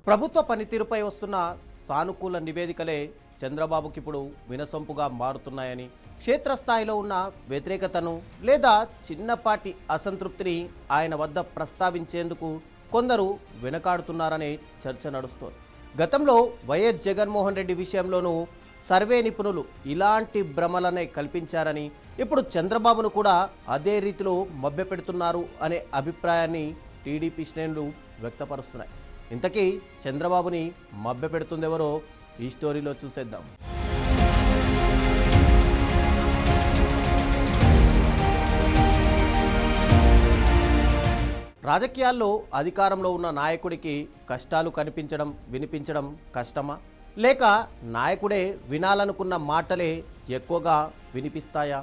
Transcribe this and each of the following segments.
ప్రభుత్వ పనితీరుపై వస్తున్న సానుకూల నివేదికలే చంద్రబాబుకి ఇప్పుడు వినసొంపుగా మారుతున్నాయని, క్షేత్రస్థాయిలో ఉన్న వ్యతిరేకతను లేదా చిన్నపాటి అసంతృప్తిని ఆయన వద్ద ప్రస్తావించేందుకు కొందరు వెనకాడుతున్నారనే చర్చ నడుస్తోంది. గతంలో వైఎస్ జగన్మోహన్ రెడ్డి విషయంలోనూ సర్వే నిపుణులు ఇలాంటి భ్రమలనే కల్పించారని, ఇప్పుడు చంద్రబాబును కూడా అదే రీతిలో మభ్యపెడుతున్నారు అనే అభిప్రాయాన్ని టీడీపీ శ్రేణులు వ్యక్తపరుస్తున్నాయి. ఇంతకీ చంద్రబాబుని మభ్యపెడుతుందెవరో ఈ స్టోరీలో చూసేద్దాం. రాజకీయాల్లో అధికారంలో ఉన్న నాయకుడికి కష్టాలు కనిపించడం, వినిపించడం కష్టమా? లేక నాయకుడే వినాలనుకున్న మాటలే ఎక్కువగా వినిపిస్తాయా?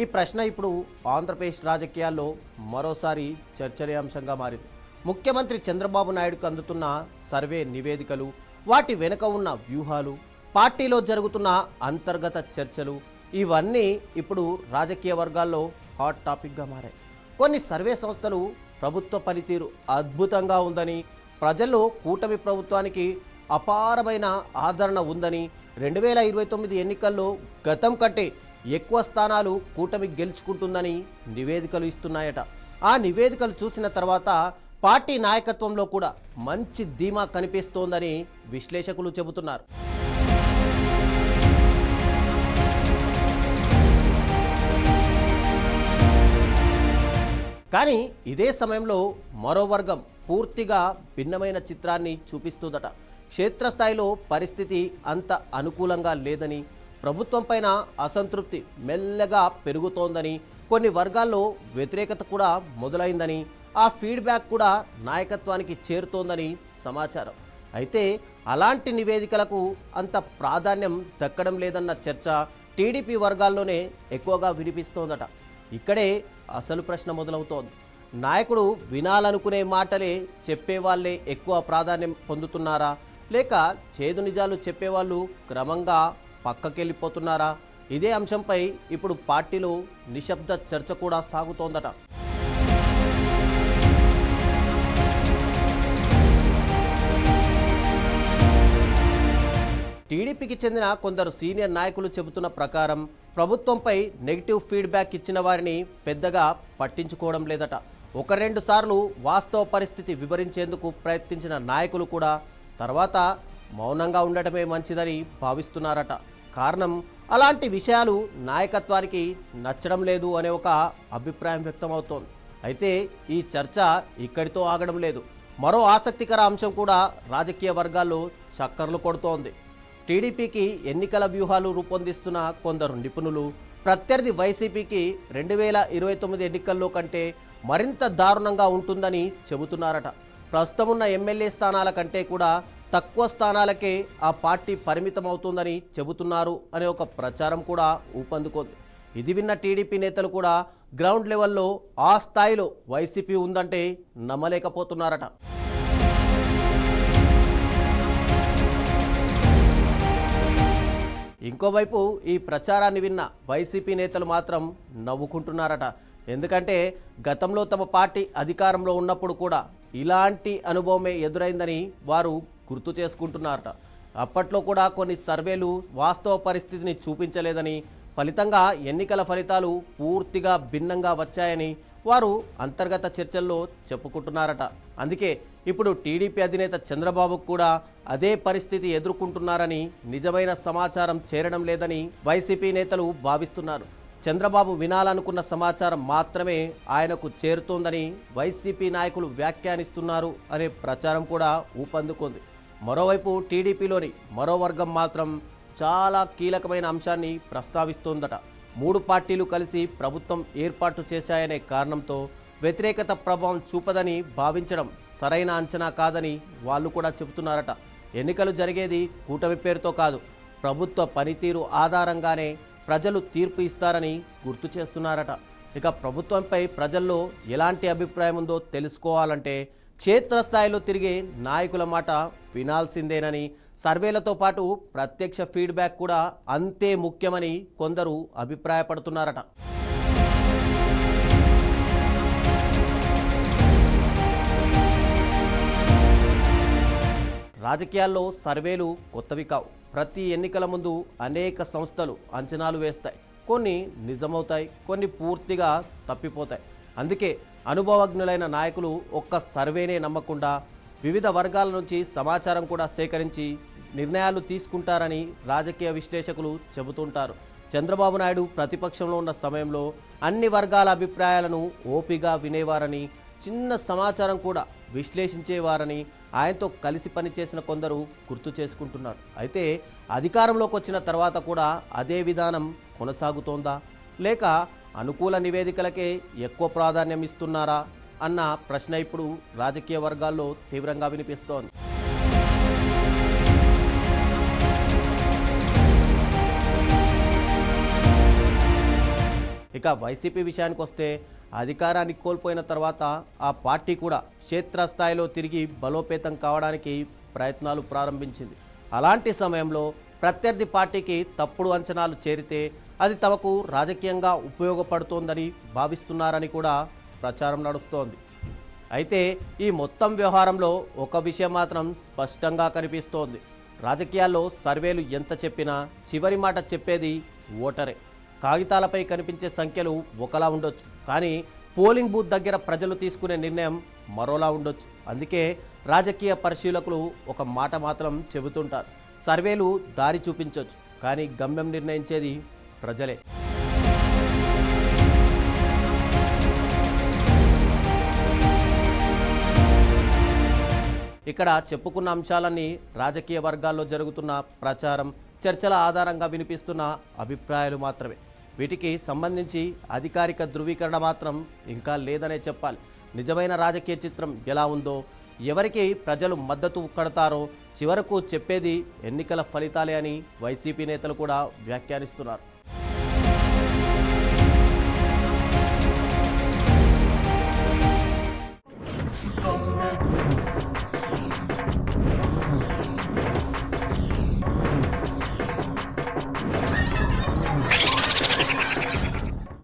ఈ ప్రశ్న ఇప్పుడు ఆంధ్రప్రదేశ్ రాజకీయాల్లో మరోసారి చర్చనీయాంశంగా మారింది. ముఖ్యమంత్రి చంద్రబాబు నాయుడుకు అందుతున్న సర్వే నివేదికలు, వాటి వెనుక ఉన్న వ్యూహాలు, పార్టీలో జరుగుతున్న అంతర్గత చర్చలు, ఇవన్నీ ఇప్పుడు రాజకీయ వర్గాల్లో హాట్ టాపిక్గా మారాయి. కొన్ని సర్వే సంస్థలు ప్రభుత్వ పనితీరు అద్భుతంగా ఉందని, ప్రజల్లో కూటమి ప్రభుత్వానికి అపారమైన ఆదరణ ఉందని, 2029 ఎన్నికల్లో గతం కంటే ఎక్కువ స్థానాలు కూటమి గెలుచుకుంటుందని నివేదికలు ఇస్తున్నాయట. ఆ నివేదికలు చూసిన తర్వాత పార్టీ నాయకత్వంలో కూడా మంచి ధీమా కనిపిస్తోందని విశ్లేషకులు చెబుతున్నారు. కానీ ఇదే సమయంలో మరో వర్గం పూర్తిగా భిన్నమైన చిత్రాన్ని చూపిస్తుందట. క్షేత్రస్థాయిలో పరిస్థితి అంత అనుకూలంగా లేదని, ప్రభుత్వం పైన అసంతృప్తి మెల్లగా పెరుగుతోందని, కొన్ని వర్గాల్లో వ్యతిరేకత కూడా మొదలైందని, ఆ ఫీడ్బ్యాక్ కూడా నాయకత్వానికి చేరుతోందని సమాచారం. అయితే అలాంటి నివేదికలకు అంత ప్రాధాన్యం దక్కడం లేదన్న చర్చ టీడీపీ వర్గాల్లోనే ఎక్కువగా వినిపిస్తోందట. ఇక్కడే అసలు ప్రశ్న మొదలవుతోంది. నాయకుడు వినాలనుకునే మాటలే చెప్పేవాళ్లే ఎక్కువ ప్రాధాన్యం పొందుతున్నారా? లేక చేదు నిజాలు చెప్పేవాళ్ళు క్రమంగా పక్కకెళ్ళిపోతున్నారా? ఇదే అంశంపై ఇప్పుడు పార్టీలో నిశ్శబ్ద చర్చ కూడా సాగుతోందట. టీడీపీకి చెందిన కొందరు సీనియర్ నాయకులు చెబుతున్న ప్రకారం ప్రభుత్వంపై నెగిటివ్ ఫీడ్బ్యాక్ ఇచ్చిన వారిని పెద్దగా పట్టించుకోవడం లేదట. 1-2 సార్లు వాస్తవ పరిస్థితి వివరించేందుకు ప్రయత్నించిన నాయకులు కూడా తర్వాత మౌనంగా ఉండటమే మంచిదని భావిస్తున్నారట. కారణం, అలాంటి విషయాలు నాయకత్వానికి నచ్చడం లేదు అనే ఒక అభిప్రాయం వ్యక్తమవుతోంది. అయితే ఈ చర్చ ఇక్కడితో ఆగడం లేదు. మరో ఆసక్తికర అంశం కూడా రాజకీయ వర్గాల్లో చక్కర్లు కొడుతోంది. టీడీపీకి ఎన్నికల వ్యూహాలు రూపొందిస్తున్న కొందరు నిపుణులు ప్రత్యర్థి వైసీపీకి 2029 ఎన్నికల్లో కంటే మరింత దారుణంగా ఉంటుందని చెబుతున్నారట. ప్రస్తుతం ఉన్న ఎమ్మెల్యే స్థానాల కంటే కూడా తక్కువ స్థానాలకే ఆ పార్టీ పరిమితం అవుతుందని చెబుతున్నారు అనే ఒక ప్రచారం కూడా ఊపందుకుంది. ఇది విన్న టీడీపీ నేతలు కూడా గ్రౌండ్ లెవెల్లో ఆ స్థాయిలో వైసీపీ ఉందంటే నమ్మలేకపోతున్నారట. ఇంకోవైపు ఈ ప్రచారాన్ని విన్న వైసీపీ నేతలు మాత్రం నవ్వుకుంటున్నారట. ఎందుకంటే గతంలో తమ పార్టీ అధికారంలో ఉన్నప్పుడు కూడా ఇలాంటి అనుభవమే ఎదురైందని వారు గుర్తు చేసుకుంటున్నారట. అప్పట్లో కూడా కొన్ని సర్వేలు వాస్తవ పరిస్థితిని చూపించలేదని, ఫలితంగా ఎన్నికల ఫలితాలు పూర్తిగా భిన్నంగా వచ్చాయని వారు అంతర్గత చర్చల్లో చెప్పుకుంటున్నారట. అందుకే ఇప్పుడు టీడీపీ అధినేత చంద్రబాబుకు కూడా అదే పరిస్థితి ఎదుర్కొంటున్నారని, నిజమైన సమాచారం చేరడం లేదని వైసీపీ నేతలు భావిస్తున్నారు. చంద్రబాబు వినాలనుకున్న సమాచారం మాత్రమే ఆయనకు చేరుతోందని వైసీపీ నాయకులు వ్యాఖ్యానిస్తున్నారు అనే ప్రచారం కూడా ఊపందుకుంది. మరోవైపు టీడీపీలోని మరో వర్గం మాత్రం చాలా కీలకమైన అంశాన్ని ప్రస్తావిస్తోందట. 3 పార్టీలు కలిసి ప్రభుత్వం ఏర్పాటు చేశాయనే కారణంతో వ్యతిరేకత ప్రభావం చూపదని భావించడం సరైన అంచనా కాదని వాళ్ళు కూడా చెబుతున్నారట. ఎన్నికలు జరిగేది కూటమి పేరుతో కాదు, ప్రభుత్వ పనితీరు ఆధారంగానే ప్రజలు తీర్పు ఇస్తారని గుర్తు చేస్తున్నారట. ఇక ప్రభుత్వంపై ప్రజల్లో ఎలాంటి అభిప్రాయం ఉందో తెలుసుకోవాలంటే క్షేత్రస్థాయిలో తిరిగే నాయకుల మాట వినాల్సిందేనని, సర్వేలతో పాటు ప్రత్యక్ష ఫీడ్బ్యాక్ కూడా అంతే ముఖ్యమని కొందరు అభిప్రాయపడుతున్నారట. రాజకీయాల్లో సర్వేలు కొత్తవి కావు. ప్రతి ఎన్నికల ముందు అనేక సంస్థలు అంచనాలు వేస్తాయి. కొన్ని నిజమవుతాయి, కొన్ని పూర్తిగా తప్పిపోతాయి. అందుకే అనుభవజ్ఞులైన నాయకులు ఒక్క సర్వేనే నమ్మకుండా వివిధ వర్గాల నుంచి సమాచారం కూడా సేకరించి నిర్ణయాలు తీసుకుంటారని రాజకీయ విశ్లేషకులు చెబుతుంటారు. చంద్రబాబు నాయుడు ప్రతిపక్షంలో ఉన్న సమయంలో అన్ని వర్గాల అభిప్రాయాలను ఓపిగా వినేవారని, చిన్న సమాచారం కూడా విశ్లేషించేవారని ఆయనతో కలిసి పనిచేసిన కొందరు గుర్తు చేసుకుంటున్నారు. అయితే అధికారంలోకి వచ్చిన తర్వాత కూడా అదే విధానం కొనసాగుతోందా, లేక అనుకూల నివేదికలకే ఎక్కువ ప్రాధాన్యం ఇస్తున్నారా అన్న ప్రశ్న ఇప్పుడు రాజకీయ వర్గాల్లో తీవ్రంగా వినిపిస్తోంది. ఇక వైసీపీ విషయానికి వస్తే అధికారాన్ని కోల్పోయిన తర్వాత ఆ పార్టీ కూడా క్షేత్రస్థాయిలో తిరిగి బలోపేతం కావడానికి ప్రయత్నాలు ప్రారంభించింది. అలాంటి సమయంలో ప్రత్యర్థి పార్టీకి తప్పుడు అంచనాలు చేరితే అది తమకు రాజకీయంగా ఉపయోగపడుతోందని భావిస్తున్నారని కూడా ప్రచారం నడుస్తోంది. అయితే ఈ మొత్తం వ్యవహారంలో ఒక విషయం మాత్రం స్పష్టంగా కనిపిస్తోంది. రాజకీయాల్లో సర్వేలు ఎంత చెప్పినా చివరి మాట చెప్పేది ఓటరే. కాగితాలపై కనిపించే సంఖ్యలు ఒకలా ఉండొచ్చు, కానీ పోలింగ్ బూత్ దగ్గర ప్రజలు తీసుకునే నిర్ణయం మరోలా ఉండొచ్చు. అందుకే రాజకీయ పరిశీలకులు ఒక మాట మాత్రం చెబుతుంటారు: సర్వేలు దారి చూపించవచ్చు, కానీ గమ్యం నిర్ణయించేది ప్రజలే. ఇక్కడ చెప్పుకున్న అంశాలన్నీ రాజకీయ వర్గాల్లో జరుగుతున్న ప్రచారం, చర్చల ఆధారంగా వినిపిస్తున్న అభిప్రాయాలు మాత్రమే. వీటికి సంబంధించి అధికారిక ధృవీకరణ మాత్రం ఇంకా లేదనే చెప్పాలి. నిజమైన రాజకీయ చిత్రం ఎలా ఉందో, ఎవరికి ప్రజలు మద్దతు కడతారో చివరకు చెప్పేది ఎన్నికల ఫలితాలే అని వైసీపీ నేతలు కూడా వ్యాఖ్యానిస్తున్నారు.